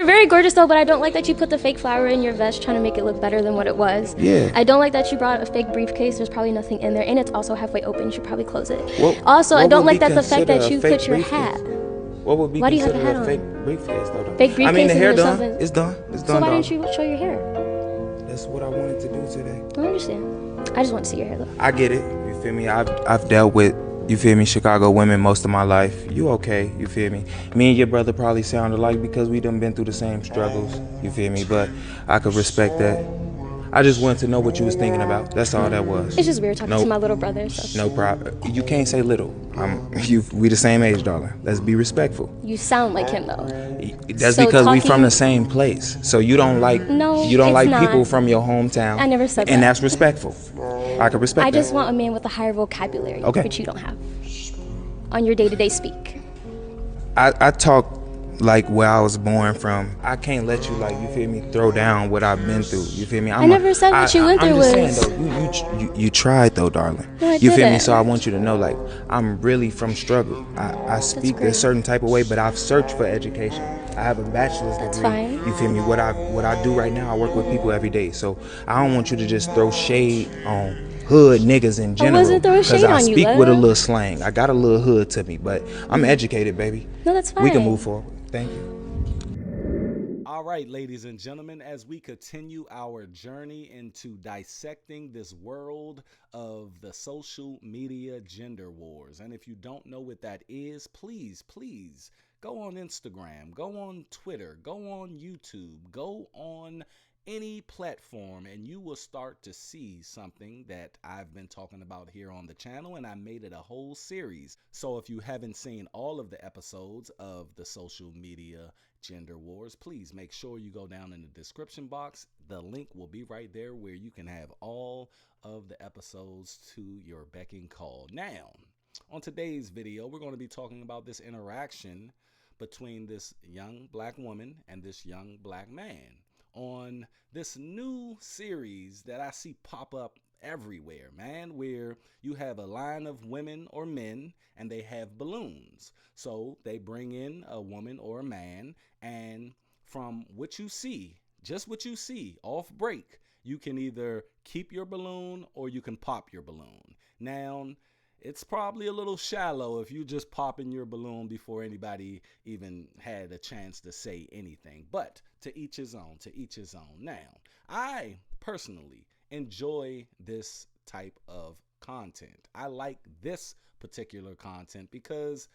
You're very gorgeous though, but I don't like that you put the fake flower in your vest trying to make it look better than what it was. Yeah. I don't like that you brought a fake briefcase. There's probably nothing in there, and it's also halfway open. You should probably close it. Also, I don't like that the fact that you put your hat. What would be Why do you have considered a hat a fake on? briefcase though? Fake briefcase. I mean, the hair done. Something. It's done. It's done. So why dog. didn't you show your hair? That's what I wanted to do today. I understand. I just want to see your hair though. I get it. You feel me? I've dealt with, you feel me, Chicago women most of my life. You okay? You feel me? Me and your brother probably sound alike because we done been through the same struggles. You feel me? But I could respect that. I just wanted to know what you was thinking about. That's all that was. It's just weird talking to my little brother. So. No problem. You can't say little. We the same age, darling. Let's be respectful. You sound like him though. That's so because we from the same place. So you don't like people from your hometown. I never said that. And that's respectful. I can respect that. I just want a man with a higher vocabulary, which you don't have on your day-to-day speak. I talk like where I was born from. I can't let you, like, you feel me, throw down what I've been through. You feel me? I never said what you went through was. I'm just saying though, you tried though, darling. No, you feel me? So I want you to know, like, I'm really from struggle. I speak a certain type of way, but I've searched for education. I have a bachelor's degree. That's fine. You feel me? What I do right now, I work with people every day. So I don't want you to just throw shade on hood niggas in general. I wasn't throwing shade on you, I speak with a little slang. I got a little hood to me, but I'm educated, baby. No, that's fine. We can move forward. Thank you. All right, ladies and gentlemen, as we continue our journey into dissecting this world of the social media gender wars. And if you don't know what that is, please go on Instagram, go on Twitter, go on YouTube, go on any platform, and you will start to see something that I've been talking about here on the channel, and I made it a whole series. So if you haven't seen all of the episodes of the social media gender wars, please make sure you go down in the description box. The link will be right there where you can have all of the episodes to your beck and call. Now, on today's video, we're going to be talking about this interaction between this young black woman and this young black man on this new series that I see pop up everywhere, man, where you have a line of women or men and they have balloons. So they bring in a woman or a man, and from what you see, just what you see off break, you can either keep your balloon or you can pop your balloon. Now, it's probably a little shallow if you just pop in your balloon before anybody even had a chance to say anything. But to each his own, to each his own. Now, I personally enjoy this type of content. I like this particular content because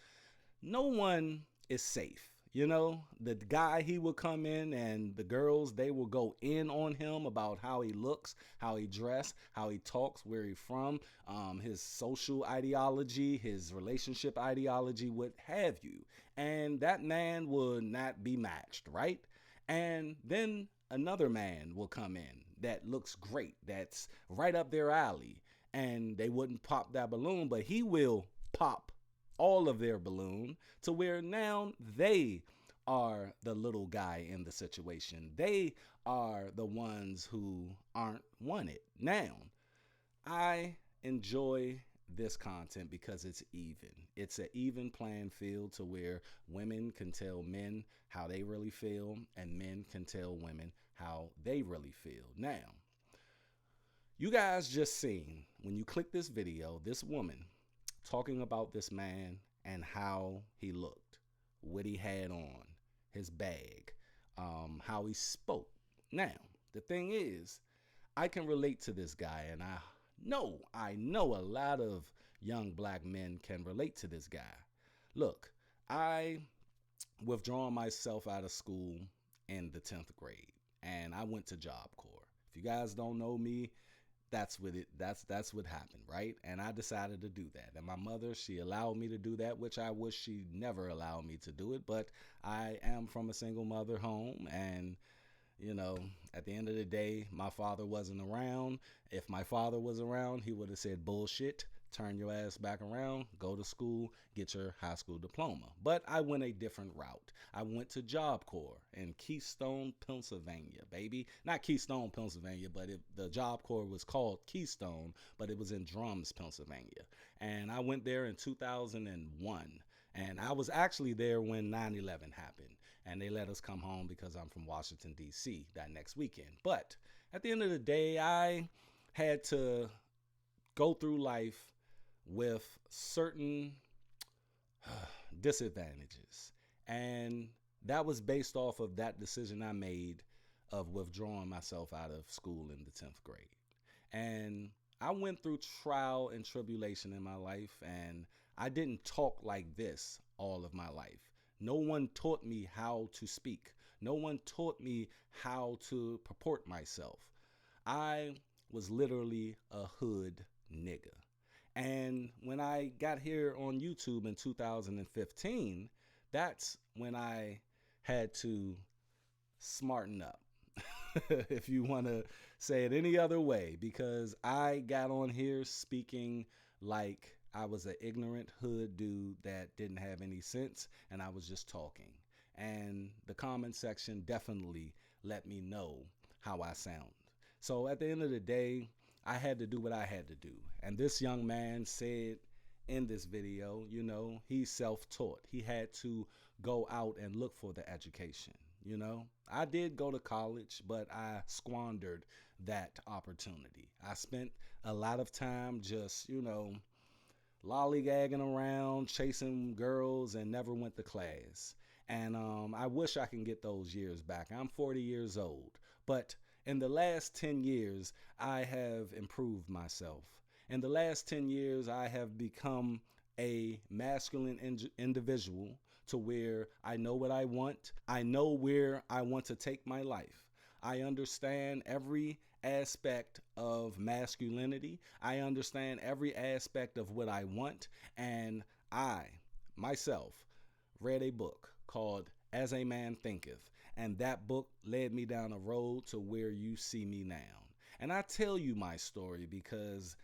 no one is safe. You know, the guy, he will come in and the girls, they will go in on him about how he looks, how he dress, how he talks, where he from, his social ideology, his relationship ideology, what have you. And that man will not be matched, right? And then another man will come in that looks great, that's right up their alley, and they wouldn't pop that balloon, but he will pop all of their balloon to where now they are the little guy in the situation. They are the ones who aren't wanted. Now, I enjoy this content because it's even. It's an even playing field to where women can tell men how they really feel and men can tell women how they really feel. Now, you guys just seen, when you click this video, this woman talking about this man and how he looked, what he had on, his bag, how he spoke. Now, the thing is, I can relate to this guy, and I know a lot of young black men can relate to this guy. Look, I withdrawn myself out of school in the 10th grade, and I went to Job Corps. If you guys don't know me, that's what happened, right? And I decided to do that. And my mother, she allowed me to do that, which I wish she never allowed me to do it. But I am from a single mother home, and you know, at the end of the day, my father wasn't around. If my father was around, he would have said, bullshit, turn your ass back around, go to school, get your high school diploma. But I went a different route. I went to Job Corps in Keystone, Pennsylvania, baby. Not Keystone, Pennsylvania, but the Job Corps was called Keystone, but it was in Drums, Pennsylvania. And I went there in 2001. And I was actually there when 9/11 happened. And they let us come home because I'm from Washington, D.C. that next weekend. But at the end of the day, I had to go through life with certain disadvantages. And that was based off of that decision I made of withdrawing myself out of school in the 10th grade. And I went through trial and tribulation in my life, and I didn't talk like this all of my life. No one taught me how to speak. No one taught me how to purport myself. I was literally a hood nigga. And when I got here on YouTube in 2015, that's when I had to smarten up, if you want to say it any other way, because I got on here speaking like I was an ignorant hood dude that didn't have any sense, and I was just talking. And the comment section definitely let me know how I sound. So at the end of the day, I had to do what I had to do. And this young man said in this video, you know, he's self-taught. He had to go out and look for the education. You know, I did go to college, but I squandered that opportunity. I spent a lot of time just, you know, lollygagging around, chasing girls, and never went to class. And I wish I can get those years back. I'm 40 years old, but in the last 10 years, I have improved myself. In the last 10 years, I have become a masculine individual to where I know what I want. I know where I want to take my life. I understand every aspect of masculinity. I understand every aspect of what I want. And I, myself, read a book called As a Man Thinketh. And that book led me down a road to where you see me now. And I tell you my story because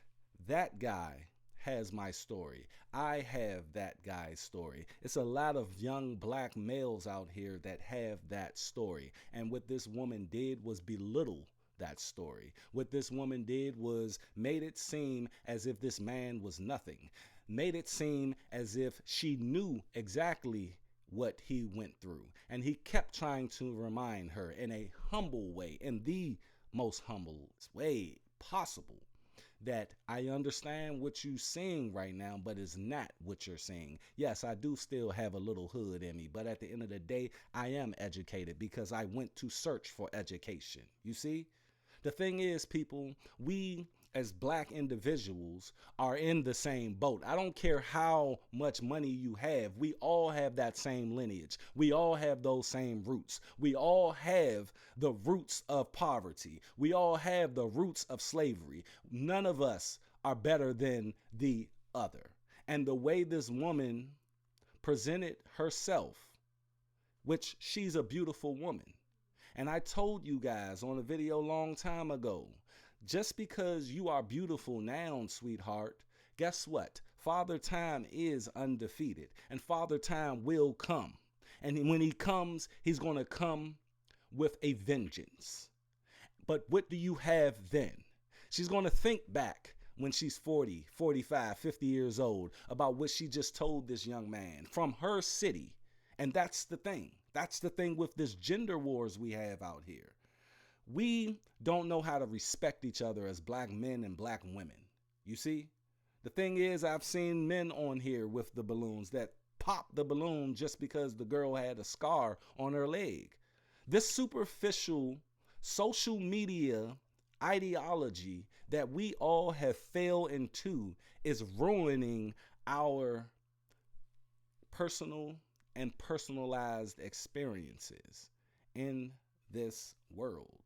that guy has my story. I have that guy's story. It's a lot of young black males out here that have that story. And what this woman did was belittle that story. What this woman did was made it seem as if this man was nothing. Made it seem as if she knew exactly what he went through. And he kept trying to remind her in a humble way, in the most humble way possible, that I understand what you're seeing right now, but it's not what you're seeing. Yes, I do still have a little hood in me, but at the end of the day, I am educated because I went to search for education. You see? The thing is, people, we as black individuals are in the same boat. I don't care how much money you have. We all have that same lineage. We all have those same roots. We all have the roots of poverty. We all have the roots of slavery. None of us are better than the other. And the way this woman presented herself, which she's a beautiful woman. And I told you guys on a video a long time ago, just because you are beautiful now, sweetheart, guess what? Father Time is undefeated, and Father Time will come. And when he comes, he's going to come with a vengeance. But what do you have then? She's going to think back when she's 40, 45, 50 years old about what she just told this young man from her city. And that's the thing. That's the thing with this gender wars we have out here. We don't know how to respect each other as black men and black women. You see? The thing is, I've seen men on here with the balloons that pop the balloon just because the girl had a scar on her leg. This superficial social media ideology that we all have fell into is ruining our personal and personalized experiences in this world,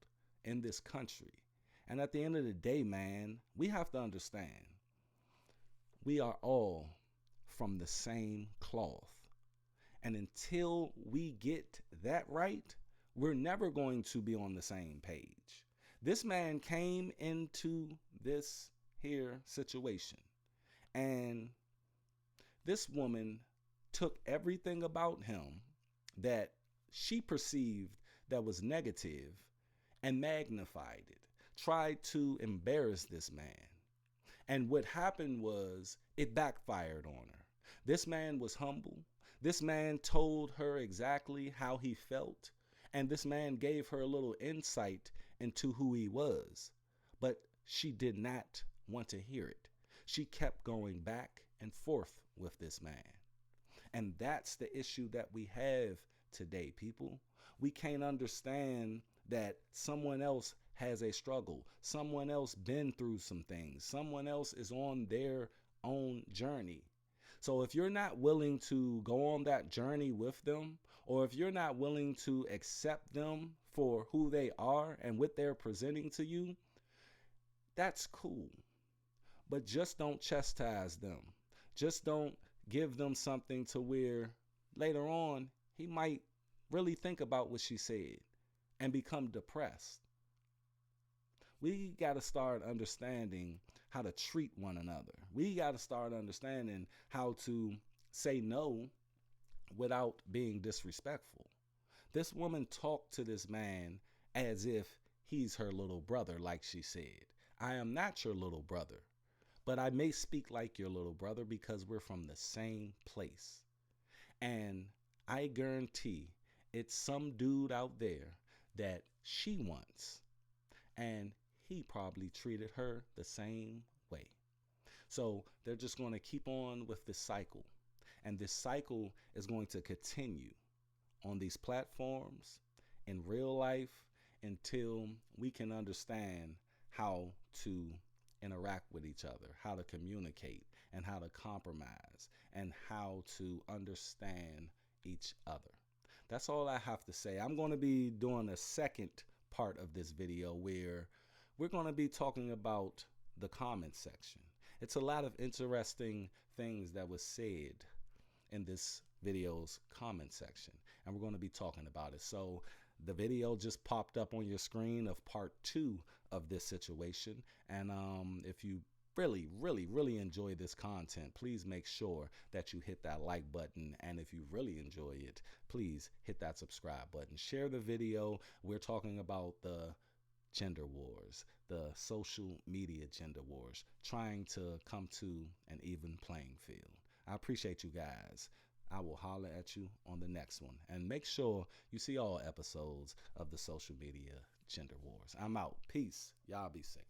in this country. And at the end of the day, man, we have to understand we are all from the same cloth. And until we get that right, we're never going to be on the same page. This man came into this here situation, and this woman took everything about him that she perceived that was negative and magnified it, tried to embarrass this man. And what happened was it backfired on her. This man was humble. This man told her exactly how he felt, and this man gave her a little insight into who he was. But she did not want to hear it. She kept going back and forth with this man. And that's the issue that we have today, people. We can't understand that someone else has a struggle. Someone else been through some things. Someone else is on their own journey. So if you're not willing to go on that journey with them, or if you're not willing to accept them for who they are and what they're presenting to you, that's cool. But just don't chastise them. Just don't give them something to where later on he might really think about what she said and become depressed. We got to start understanding how to treat one another. We got to start understanding how to say no without being disrespectful. This woman talked to this man as if he's her little brother, like she said. I am not your little brother, but I may speak like your little brother because we're from the same place. And I guarantee it's some dude out there that she wants, and he probably treated her the same way. So they're just going to keep on with this cycle. And this cycle is going to continue on these platforms, in real life, until we can understand how to interact with each other, how to communicate, and how to compromise, and how to understand each other. That's all I have to say. I'm going to be doing a second part of this video where we're going to be talking about the comment section. It's a lot of interesting things that was said in this video's comment section, and we're going to be talking about it. So the video just popped up on your screen of part 2 of this situation. And if you really enjoy this content, please make sure that you hit that like button. And if you really enjoy it, please hit that subscribe button. Share the video. We're talking about the gender wars, the social media gender wars, trying to come to an even playing field. I appreciate you guys. I will holler at you on the next one. And make sure you see all episodes of the social media gender wars. I'm out. Peace. Y'all be safe.